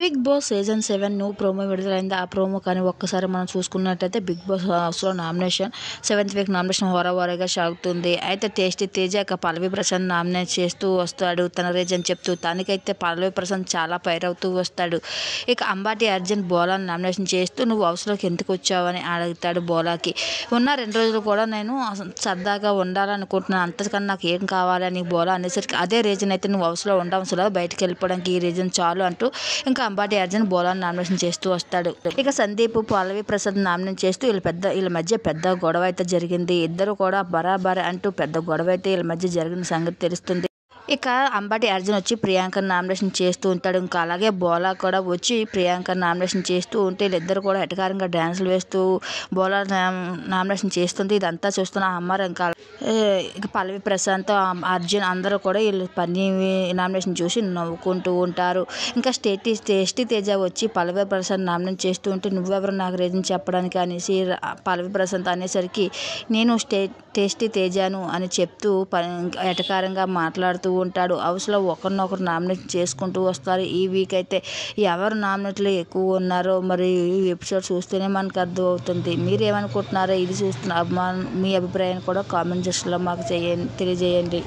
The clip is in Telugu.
Big Boss season 7 new promo విడుదలైంది. ఆ ప్రోమో కానీ ఒక్కసారి మనం చూసుకున్నట్టయితే బిగ్ బాస్ హౌస్‌లో నామినేషన్ 7th వీక్ నామినేషన్ హోరాహోరీగా సాగుతుంది. అయితే టేస్టీ తేజ పల్లవి ప్రశాంత్ నామినేట్ చేస్తూ వస్తాడు. తన రీజన్ చెప్తూ తనకైతే పల్లవి ప్రశాంత్ చాలా ఫైర్ అవుతూ వస్తాడు. ఇక అంబాటి అర్జున్ బోలాని నామినేషన్ చేస్తూ నువ్వు హౌస్‌లోకి ఎందుకు వచ్చావని అడుగుతాడు బోలాకి. ఉన్న 2 రోజులు కూడా నేను సరదాగా ఉండాలనుకుంటున్నాను. అంతకన్నా నాకు ఏం కావాలని బోలా అనేసరికి అదే రీజన్ అయితే నువ్వు హౌస్‌లో ఉండవసరం లేదు. బయటికి వెళ్ళిపోవడానికి ఈ రీజన్ చాలు అంటూ ఇంకా అంబాటి అర్జున్ బోలాని నామినేషన్ చేస్తూ వస్తాడు. ఇక సందీప్ పల్లవి ప్రసాద్ నామినేట్ చేస్తూ వీళ్ళ మధ్య పెద్ద గొడవ అయితే జరిగింది. ఇద్దరు కూడా బరాబర్ అంటూ పెద్ద గొడవ అయితే వీళ్ళ మధ్య జరిగిన సంగతి తెలుస్తుంది. ఇక అంబటి అర్జున్ వచ్చి ప్రియాంకని నామినేషన్ చేస్తూ ఉంటాడు. ఇంకా అలాగే బోలా కూడా వచ్చి ప్రియాంకని నామినేషన్ చేస్తూ ఉంటే వీళ్ళిద్దరు కూడా ఎటకారంగా డ్యాన్సులు వేస్తూ బోలా నామినేషన్ చేస్తుంది. ఇదంతా చూస్తున్న అమ్మారు ఇంకా ఇక పల్లవి ప్రశాంత్ అర్జున్ అందరూ కూడా వీళ్ళు పని నామినేషన్ చూసి నవ్వుకుంటూ ఉంటారు. ఇంకా టేస్టీ తేజ వచ్చి పల్లవి ప్రశాంత్ నామినేట్ చేస్తూ ఉంటే నువ్వెవరు నాకు రీజన్ చెప్పడానికి అనేసి పల్లవి ప్రశాంత్ అనేసరికి నేను టేస్టీ తేజాను అని చెప్తూ ఎటకారంగా మాట్లాడుతూ ఉంటాడు. హౌస్‌లో ఒకరినొకరు నామినేట్ చేసుకుంటూ వస్తారు. ఈ వీక్ అయితే ఎవరు నామినేట్లు ఎక్కువ ఉన్నారో మరి ఈ ఎపిసోడ్ చూస్తేనే మనకు అర్థమవుతుంది. మీరేమనుకుంటున్నారో ఇది చూస్తున్న మీ అభిప్రాయాన్ని కూడా కామెంట్ సెక్షన్లో మాకు తెలియజేయండి.